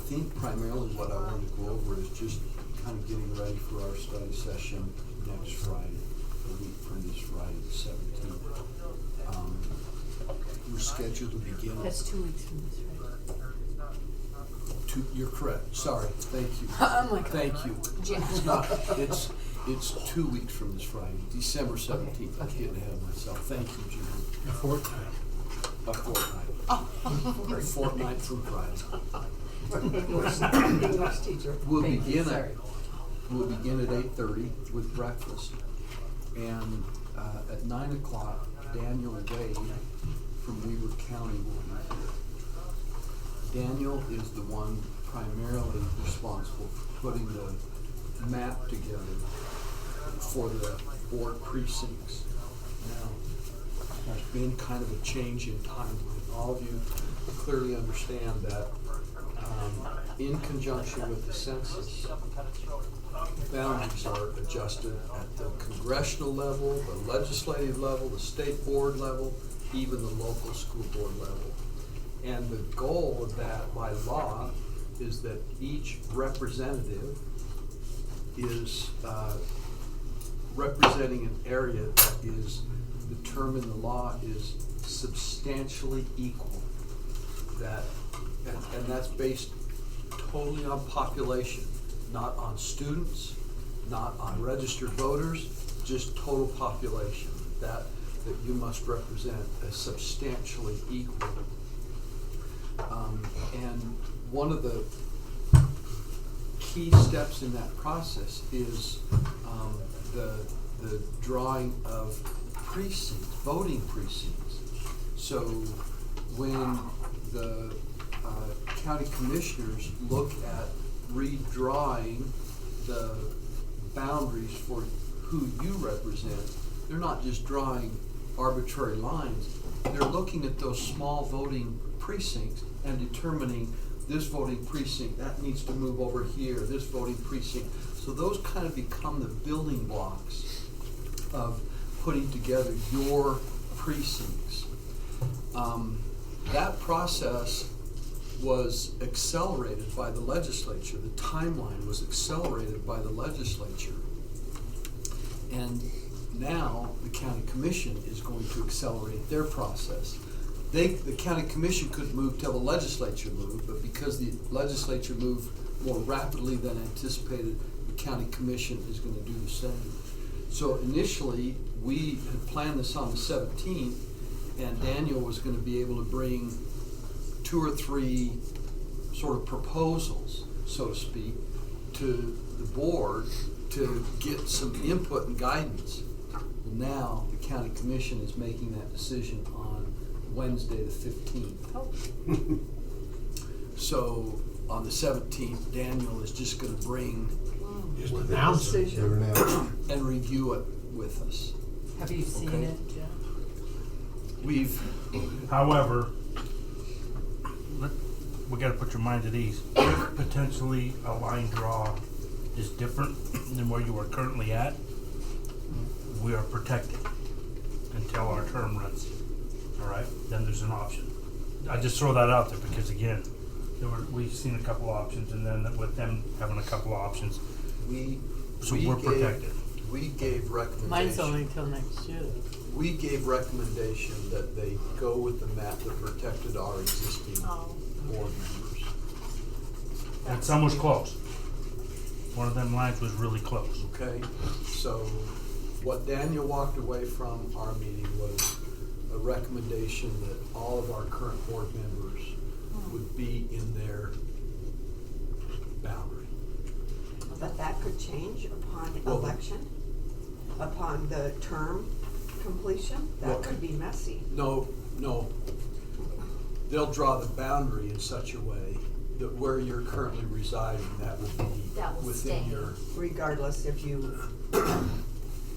think primarily what I wanted to go over is just kind of getting ready for our study session next Friday, a week from this Friday, the 17th. We're scheduled to begin. That's 2 weeks from this, right? You're correct. Sorry. Thank you. Oh my God. Thank you. Yeah. It's not. It's 2 weeks from this Friday, December 17th. I was getting ahead of myself. Thank you, Jim. A fortnight. A fortnight. A fortnight from Friday. English teacher. We'll Thank you, begin sorry. at 8:30 with breakfast, and at 9 o'clock, Daniel Wade from Weaver County will be here. Daniel is the one primarily responsible for putting the map together for the board precincts. Now, there's been kind of a change in timeline. All of you clearly understand that in conjunction with the census, boundaries are adjusted at the congressional level, the legislative level, the state board level, even the local school board level. And the goal of that by law is that each representative is representing an area that is determined, the law is substantially equal. And that's based totally on population, not on students, not on registered voters, just total population. That you must represent as substantially equal. And one of the key steps in that process is the drawing of precincts, voting precincts. So when the county commissioners look at redrawing the boundaries for who you represent, they're not just drawing arbitrary lines. They're looking at those small voting precincts and determining this voting precinct, that needs to move over here, this voting precinct. So those kind of become the building blocks of putting together your precincts. That process was accelerated by the legislature. The timeline was accelerated by the legislature. And now the county commission is going to accelerate their process. The county commission couldn't move till the legislature moved, but because the legislature moved more rapidly than anticipated, the county commission is going to do the same. So initially, we had planned this on the 17th, and Daniel was going to be able to bring 2 or 3 sort of proposals, so to speak, to the board to get some input and guidance. Now, the county commission is making that decision on Wednesday the 15th. Oh. So on the 17th, Daniel is just going to bring Just announce it. and review it with us. Have you seen Okay. it, Jeff? We've, However, we gotta put your mind at ease. If potentially a line draw is different than where you are currently at, we are protected until our term runs. All right, then there's an option. I just throw that out there because again, we've seen a couple options, and then with them having a couple options, so we're protected. We gave recommendation. Mine's only until next year. We gave recommendation that they go with the map that protected our existing board members. And some was close. One of them lines was really close. Okay, so what Daniel walked away from our meeting was a recommendation that all of our current board members would be in their boundary. But that could change upon Well, election, upon the term completion. That Well, could be messy. No. They'll draw the boundary in such a way that where you're currently residing, that will be That will within stay. your. Regardless if you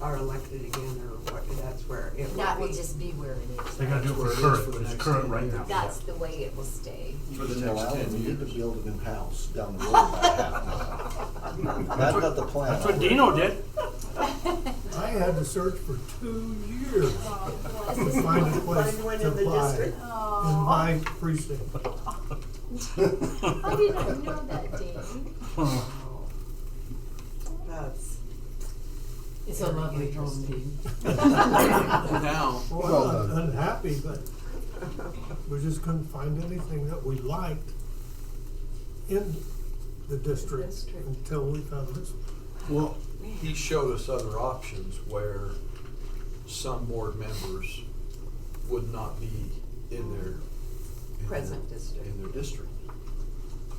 are elected again or what, that's where it That will will be. just be where it is. They gotta do it Where it for is for current. the It's next current 10 right years. now. That's the way it will stay. For the Tell next Alan 10 we need to years. build a new house down the road about half mile. I've got the plan. That's what Dino did. I had to search for 2 years to find a place Find one to in the apply district. in my precinct. I did not know that, Dave. That's, It's a lovely home, Dave. Now, Well, I'm not unhappy, but we just couldn't find anything that we liked in the district District. until we found this. well, he showed us other options where some board members would not be in their. Present district. In their district.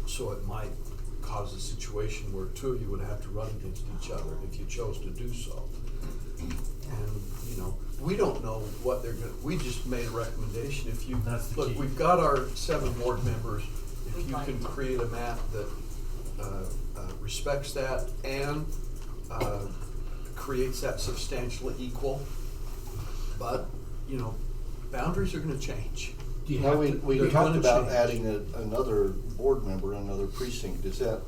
So it might cause a situation where two of you would have to run against each other if you chose to do so. And, you know, we don't know what they're gonna, we just made a recommendation, if you, That's the look, key. we've got our 7 board members, if We'd you like can to. create a map that, respects that and, creates that substantially equal, but, you know, boundaries are gonna change. Now, we They're talked gonna about change. adding another board member, another precinct. Is that,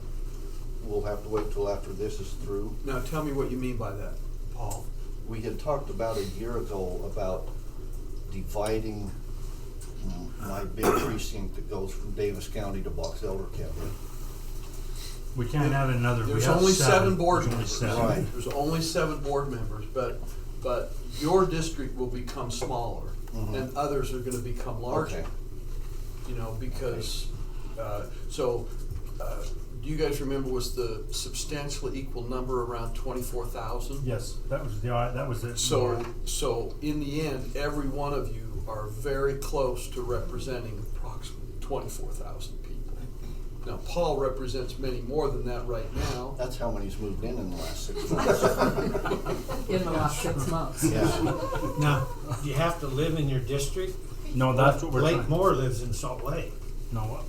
we'll have to wait till after this is through? Now, tell me what you mean by that, Paul. We had talked about a year ago about dividing my big precinct that goes from Davis County to Box Elder County. We can't add another. We There's have only 7 board There's only members. 7. Right. There's only 7 board members, but your district will become smaller Mhm. and others are gonna become larger. Okay. You know, because, do you guys remember, was the substantially equal number around 24,000? Yes, that was it. So in the end, every one of you are very close to representing approximately 24,000 people. Now, Paul represents many more than that right now. That's how many's moved in the last 6 months. In the last 6 months. Yeah. Now, do you have to live in your district? No, that's what we're Lake trying. Moore lives in Salt Lake. No,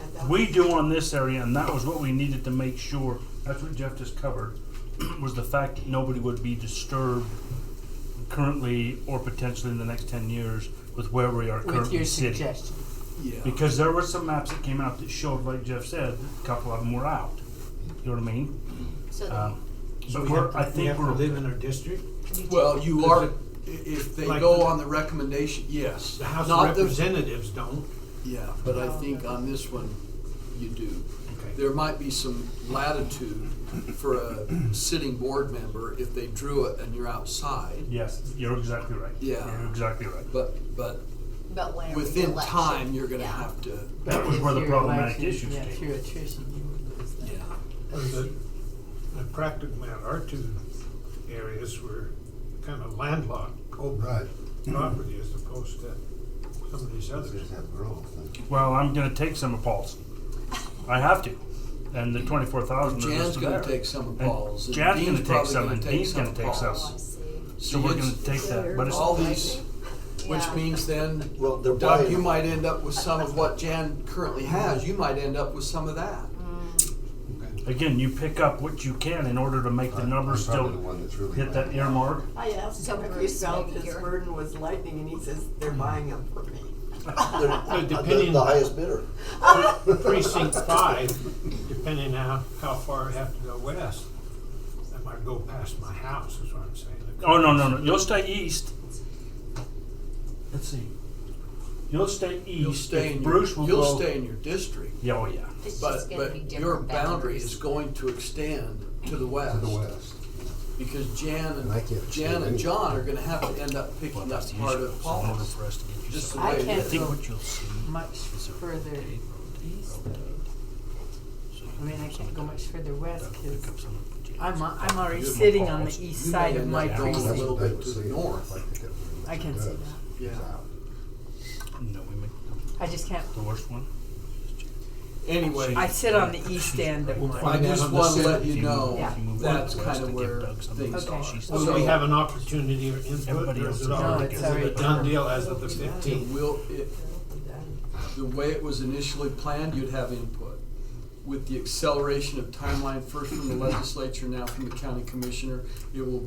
And that we was- do on this area, and that was what we needed to make sure, that's what Jeff just covered, was the fact that nobody would be disturbed currently or potentially in the next 10 years with where we are With currently your sitting. suggestion. Yeah. Because there were some maps that came out that showed, like Jeff said, a couple of them were out. You know what I mean? So Um, So but we we're, have to, I we think have to we're, live in our district? Well, you Does are, it- if they like go the- on the recommendation, yes. The House of Not the- Representatives don't. Yeah, but I think on this one, you do. Okay. There might be some latitude for a sitting board member if they drew it and you're outside. yes, you're exactly right. Yeah. You're exactly right. But but when within election, time, you're gonna yeah. have to, That was If where the your problematic election- issues yeah, came. through attrition, you would lose that. yeah. The practical matter, our 2 areas were kind of landlocked, open property as opposed to some of these others. Well, I'm gonna take some of Paul's. I have to. And the 24,000 is Jan's listed gonna there. take some of And Paul's. and Jan's Dean's gonna take probably some, and Dean's gonna of take some. Paul's. Oh, I see. So we're gonna it's- take that, but it's All these, which Yeah. means then, Well, they're Doug, buying- you might end up with some of what Jan currently has. You might end up with some of that. again, you pick up what you can in order to make the numbers still hit that earmark. I asked him if he Bruce, felt maybe his you're- burden was lightning, and he says, they're buying them for me. They're depending- the highest bidder. Precinct 5, depending on how far I have to go west, I might go past my house, is what I'm saying. Oh, no, you'll stay east. Let's see. You'll stay east. You'll stay If in Bruce will you'll go. stay in your district. Yeah, oh yeah. It's But, just gonna be but different your boundary boundaries. is going to extend to the west. Because Jan and John are gonna have to end up picking up part of Paul's. for us to get you Just the some. I way it can't is. I think go what you'll see much is a further paved road. east though. So you I mean, I can't go much further west gotta because pick up some of the- I'm already Good sitting on the calls. east You side may of end my up going a little precinct. bit to the north. I can see that. Yeah. No, we make I just can't. the worst one. Anyway, I sit on the east end of I mine. find out just on the wanna let Senate. you know, Yeah. that's kind of where things Okay. are. Will we have an opportunity or input, Everybody or else is is it already already, No, it's is it a already done done. deal as of the 15th? The way it was initially planned, you'd have input. With the acceleration of timeline, first from the legislature, now from the county commissioner, it will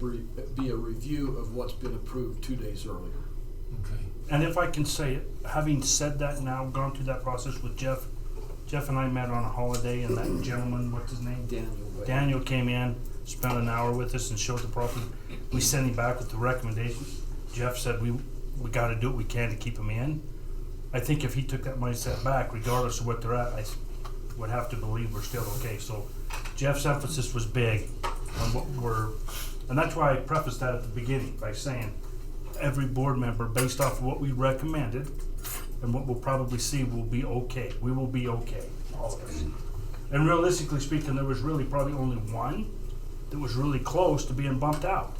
be a review of what's been approved 2 days earlier. Okay. And if I can say it, having said that now, gone through that process with Jeff and I met on a holiday, and that gentleman, what's his name? Daniel came in, spent an hour with us and showed the property. We sent him back with the recommendations. Jeff said we gotta do what we can to keep him in. I think if he took that mindset back, regardless of what they're at, I would have to believe we're still okay. So Jeff's emphasis was big on what we're, and that's why I prefaced that at the beginning by saying every board member, based off of what we recommended and what we'll probably see, will be okay. We will be okay, all of us. And realistically speaking, there was really probably only one that was really close to being bumped out.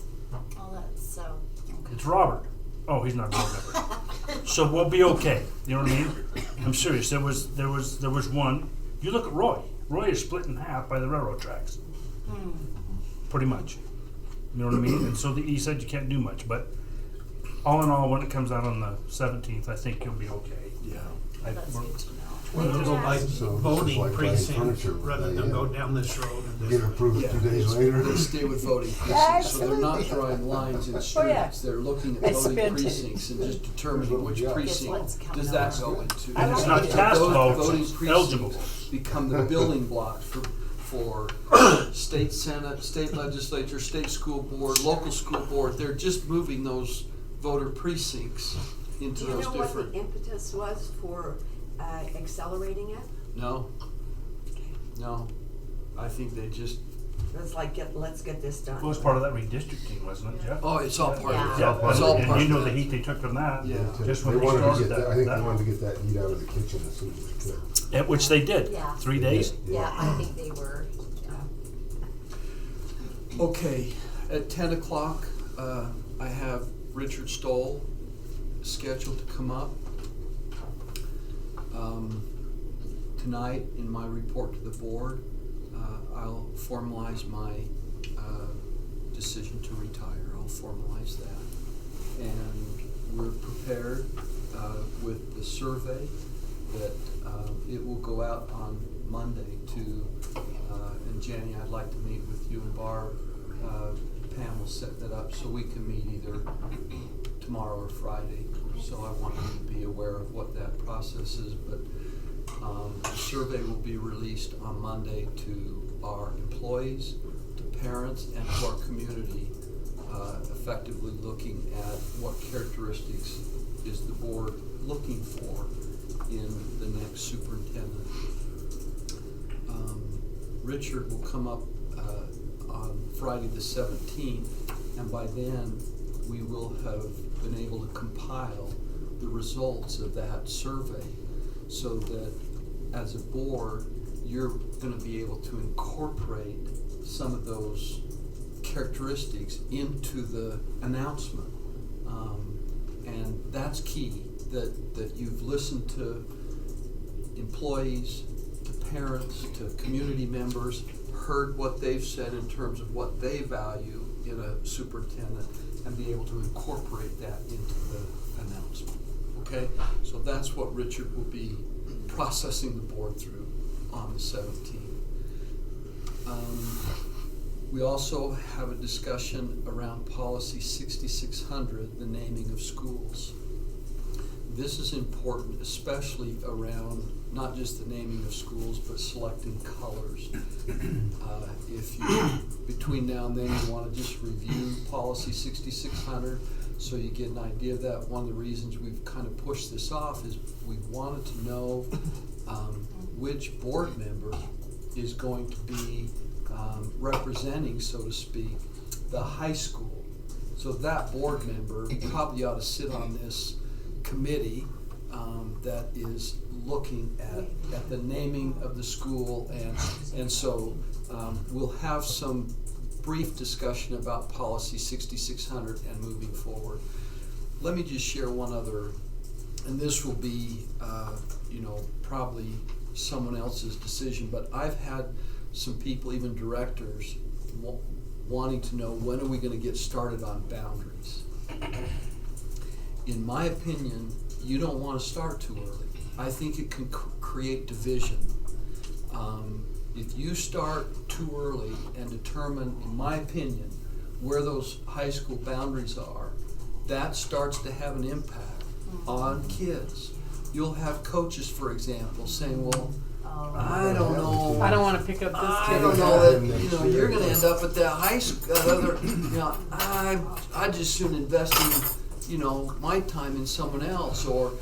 Oh, that's so, okay. It's Robert. Oh, he's not a board member. So we'll be okay. You know what I mean? I'm serious. There was one. You look at Roy. Roy is split in half by the railroad tracks. Pretty much. You know what I mean? And so he said you can't do much. But all in all, when it comes out on the 17th, I think you'll be okay. Yeah. That's good to know. Well, to go by So this is voting like buying precinct furniture, rather than go down this road and Get it this. approved 2 days later. They stay with voting precincts, so they're not drawing lines in yeah. streets, they're looking at I voting spent it. precincts and just determining which Guess precinct what's coming does that up. go into. And it's not So cast those votes, voting it's precincts eligible. become the building blocks for state senate, state legislature, state school board, local school board, they're just moving those voter precincts into Do you those know what different. the impetus was for accelerating it? No, no, I think they just, It's like, let's get this done. It was part of that redistricting, wasn't it, Jeff? oh, it's all part of Yeah. it. Yeah, It's all and part you of know the it. heat they took from that. Yeah. Just They when they wanted to started get that. I think that they wanted to get that heat out of the kitchen as soon as they could. At which they did. Yeah. 3 days. Yeah, I think they were, Okay, at 10 o'clock, I have Richard Stoll scheduled to come up. Tonight, in my report to the board, I'll formalize my decision to retire. I'll formalize that. And we're prepared with the survey that it will go out on Monday to, and Jenny, I'd like to meet with you and Barb. Pam will set that up so we can meet either tomorrow or Friday. So I want you to be aware of what that process is. But the survey will be released on Monday to our employees, to parents, and to our community, effectively looking at what characteristics is the board looking for in the next superintendent. Richard will come up on Friday the 17th, and by then we will have been able to compile the results of that survey so that as a board you're going to be able to incorporate some of those characteristics into the announcement. And that's key, that you've listened to employees, to parents, to community members, heard what they've said in terms of what they value in a superintendent, and be able to incorporate that into the announcement. Okay? So that's what Richard will be processing the board through on the 17th. We also have a discussion around policy 6600, the naming of schools. This is important, especially around not just the naming of schools, but selecting colors. If you, between now and then, you want to just review policy 6600 so you get an idea of that. One of the reasons we've kind of pushed this off is we wanted to know which board member is going to be representing, so to speak, the high school. So that board member probably ought to sit on this committee that is looking at the naming of the school, and so we'll have some brief discussion about policy 6600 and moving forward. Let me just share one other, and this will be probably someone else's decision, but I've had some people, even directors, wanting to know, when are we going to get started on boundaries? In my opinion, you don't want to start too early. I think it can create division. If you start too early and determine, in my opinion, where those high school boundaries are, that starts to have an impact on kids. You'll have coaches, for example, saying, well, I don't know. I don't want to pick up this I kid. don't know that you're going to end up at that high school. I just shouldn't invest my time in someone else, or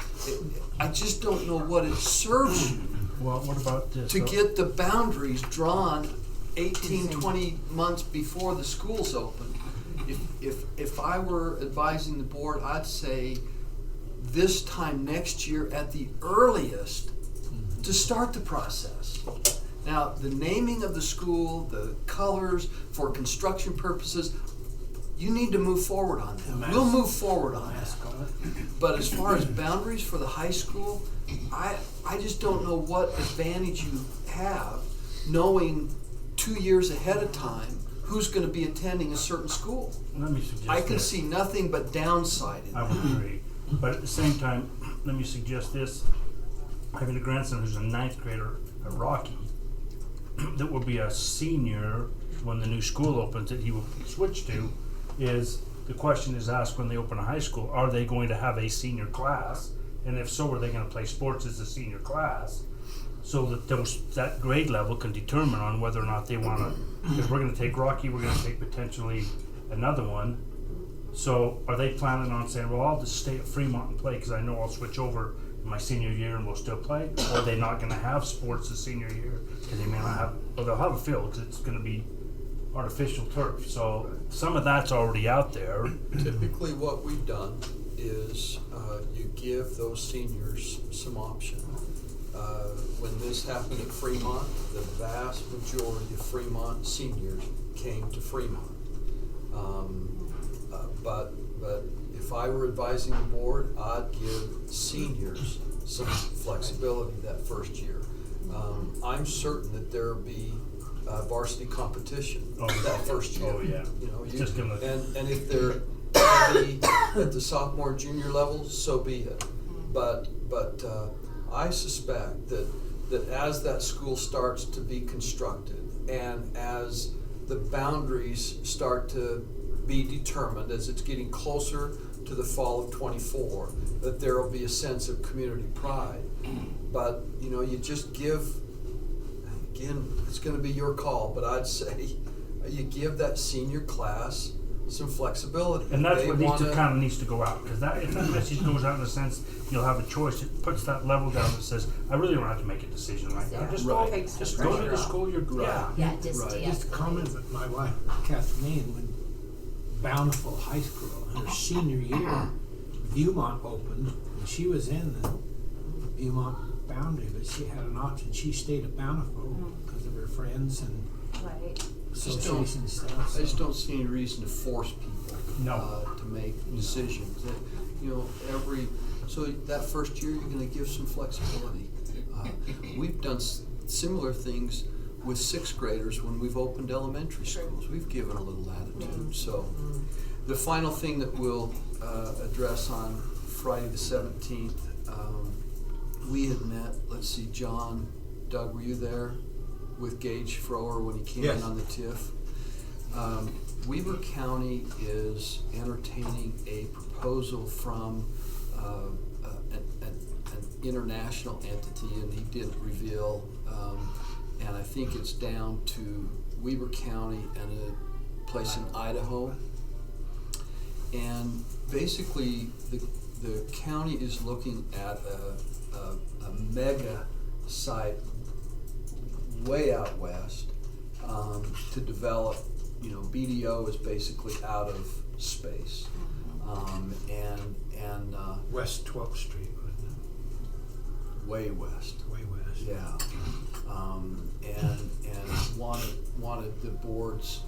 I just don't know what it serves you Well, what about this? to get the boundaries drawn 18, 20 months before the school's open. If I were advising the board, I'd say this time next year at the earliest to start the process. Now, the naming of the school, the colors for construction purposes, you need to move forward on that. We'll move forward on that. But as far as boundaries for the high school, I just don't know what advantage you have knowing 2 years ahead of time who's going to be attending a certain school. Let me suggest I can this. see nothing but downside in I that. would agree. But at the same time, let me suggest this. Having a grandson who's a 9th grader at Rocky, that will be a senior when the new school opens that he will switch to, is the question is asked when they open a high school, are they going to have a senior class? And if so, are they going to play sports as a senior class? So that that grade level can determine on whether or not they want to, because we're going to take Rocky, we're going to take potentially another one. So are they planning on saying, well, I'll just stay at Fremont and play because I know I'll switch over in my senior year and we'll still play? Or are they not going to have sports the senior year because they may not have, well, they'll have a field because it's going to be artificial turf. So some of that's already out there. Typically what we've done is you give those seniors some option. When this happened at Fremont, the vast majority of Fremont seniors came to Fremont. But if I were advising the board, I'd give seniors some flexibility that first year. I'm certain that there'll be varsity competition that first year. Oh, yeah. Just gonna- And if they're gonna be at the sophomore, junior level, so be it. But I suspect that as that school starts to be constructed and as the boundaries start to be determined, as it's getting closer to the fall of '24, that there will be a sense of community pride. But, you just give, again, it's gonna be your call, but I'd say you give that senior class some flexibility. And that's They what wanna- kind of needs to go out, because if that message goes out in the sense you'll have a choice, it puts that level down that says, I really don't have to make a decision right now. Just Right. Takes the just go to pressure the off. school you're Right. Yeah, just Right. Just a comment that my wife Kathleen, when Bountiful High School, her senior year, Viewmont opened, and she was in the Viewmont boundary, but she had an option. She stayed at Bountiful because of her friends and Right. association stuff. I just don't see any reason to force people No. to make decisions. So that first year, you're going to give some flexibility. We've done similar things with 6th graders when we've opened elementary schools. We've given a little latitude. So the final thing that we'll address on Friday the 17th, we had met, John, Doug, were you there with Gage Frower when he came in Yes. on the Tiff? Weaver County is entertaining a proposal from an international entity, and he didn't reveal, and I think it's down to Weaver County and a place in Idaho. And basically, the county is looking at a mega site way out west to develop. BDO is basically out of space, and West 12th Street, wasn't way west. it? Way west. Yeah, and wanted the board's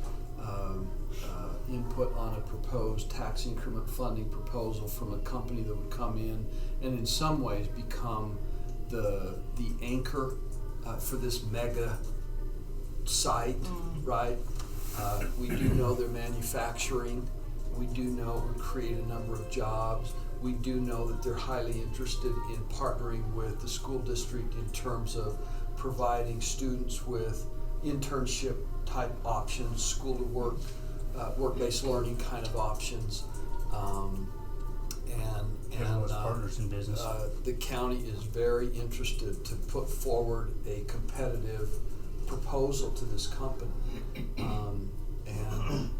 input on a proposed tax increment funding proposal from a company that would come in and in some ways become the anchor for this mega site, right? We do know they're manufacturing. We do know it would create a number of jobs. We do know that they're highly interested in partnering with the school district in terms of providing students with internship type options, school to work, work-based learning kind of options. Everyone was partners in business. The county is very interested to put forward a competitive proposal to this company. And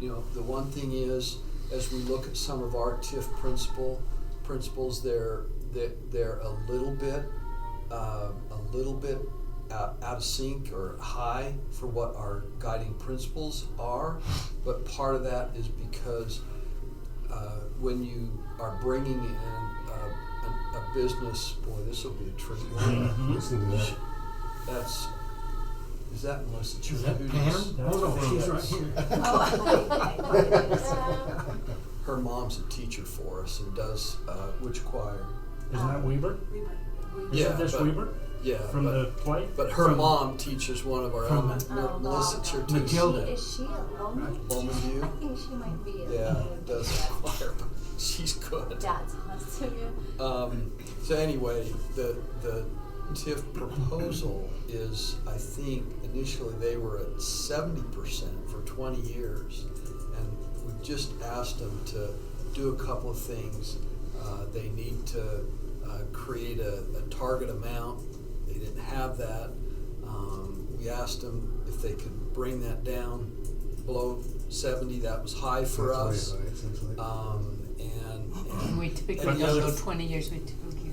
the one thing is, as we look at some of our TIF principles, they're a little bit out of sync or high for what our guiding principles are. But part of that is because when you are bringing in a business, boy, this will be a tricky one. Listen to that. Is that Melissa? Is that Chaput's? Pam? Oh, no, she's right here. Oh, Her mom's a teacher for us and does which choir? Isn't that Weaver? Yeah, Isn't this but- Weaver Yeah, from the but, play? but her from- mom teaches one of our from Melissa no. Chaput's. Matilda. Is she a Loman? Loman View? I think she might be a Yeah, Loman does View. choir, but she's good. Dad's awesome, yeah. So anyway, the TIF proposal is, I think, initially they were at 70% for 20 years. And we've just asked them to do a couple of things. They need to create a target amount. They didn't have that. We asked them if they could bring that down below 70. That was high for That's us. way high, it seems like. And We typically and the don't other go 20 years, we typically,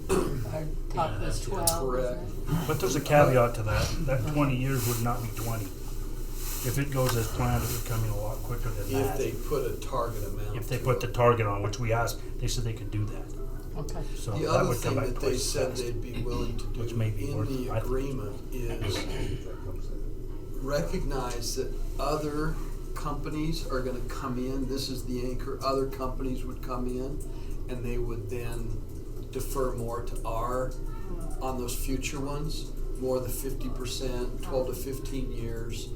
our top was 12. correct. But there's a caveat to that. That 20 years would not be 20. If it goes as planned, it would come in a lot quicker than If that. they put a target amount. If they to put the it. target on, which we asked, they said they could do that. Okay. So The that other would come thing back that they twice as said fast. they'd be willing to do Which may be in worth, the I think. agreement is recognize that other companies are gonna come in, this is the anchor, other companies would come in, and they would then defer more to our, on those future ones, more the 50%, 12 to 15 years.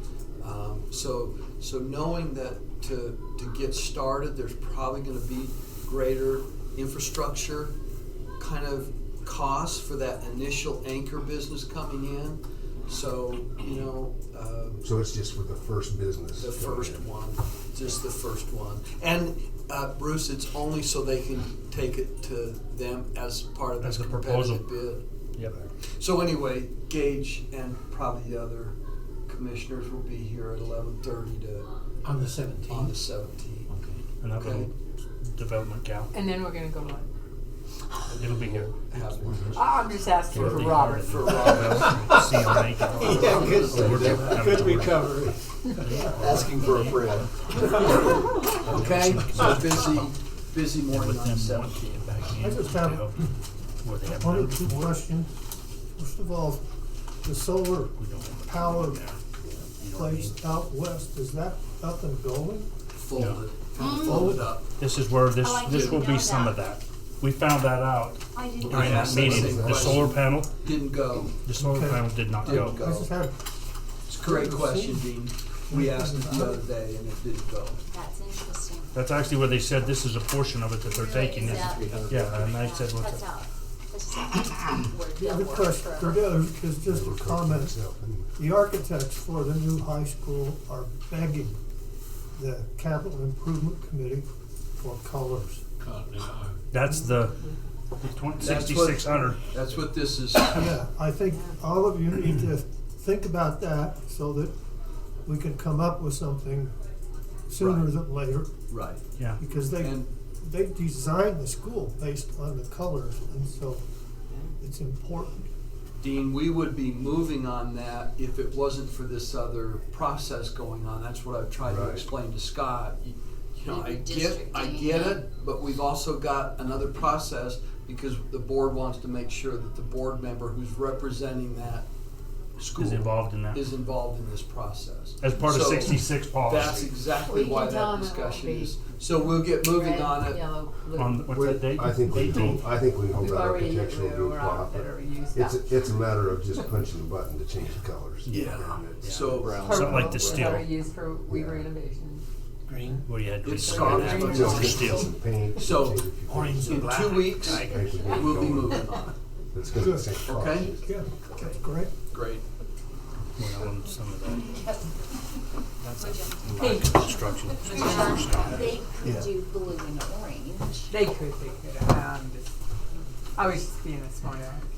So knowing that to get started, there's probably gonna be greater infrastructure kind of costs for that initial anchor business coming in. So, So it's just for the first business. the coming first in. one, just the first one. And Bruce, it's only so they can take it to them as part of As this a proposal. competitive bid. Yep. So anyway, Gage and probably the other commissioners will be here at 11:30 On the 17th. on the 17th. Okay. Another Okay. development gal. And then we're gonna go what? It'll be here. Have one. I'm just asking for It'll be Robert. here. For Robert. See him make it. Good recovery. Asking for a friend. Okay, so busy morning With on the them 17th. back in I just have where they have one or members two for it. questions. First of all, the solar We don't have a power there. You know what I mean? place out west, is that up and going? Folded, kind of folded up. This is where this Oh, I this didn't will be know some of that. that. We found that out I didn't during know that asked that. that meeting. same The question. solar panel, Didn't go. the solar Okay. panel did not Didn't go. I just had, It's a great question, Dean. We asked it the other day and it didn't go. That's interesting. That's actually where they said this is a portion of it that they're taking. Is that- Yeah, and I said, what's That's it? out. That's out. Word the other don't work question, forever. the other is just a It'll cover comment. itself anyway. The architects for the new high school are begging the capital improvement committee for colors. That's the That's what- 6600. That's what this is. Yeah, I think all of you need to think about that so that we can come up with something sooner Right. than later, Right. Yeah. because they And designed the school based on the colors, and so it's important. Dean, we would be moving on that if it wasn't for this other process going on. That's what I've tried to Right. explain to Scott. You know, I Redistricting, get yeah. it, but we've also got another process because the board wants to make sure that the board member who's representing that school Is involved in that. is involved in this process. As part of So 66 That's policy. exactly We why can tell that them it won't discussion be is. So we'll get moving Red, on it. yellow, blue. On, what's that date? I think we 18? can hold We've that already, architectural group we're off. all better used It's, up. it's a matter of just punching the button to change the colors. Yeah. And it's- So Something like the Purple is steel. already used for Weaver Innovation. Green. Where you had It's green scarlet, and but that Just for steel. some paint. So, change a few things. orange and in black. 2 weeks, Paint would be we'll be going. moving on. It's gonna be the same Okay. process. Good, that's great. Great. Well, on some of that. Hey, Construction. They could do blue and orange. they could. I was just being a smart aleck.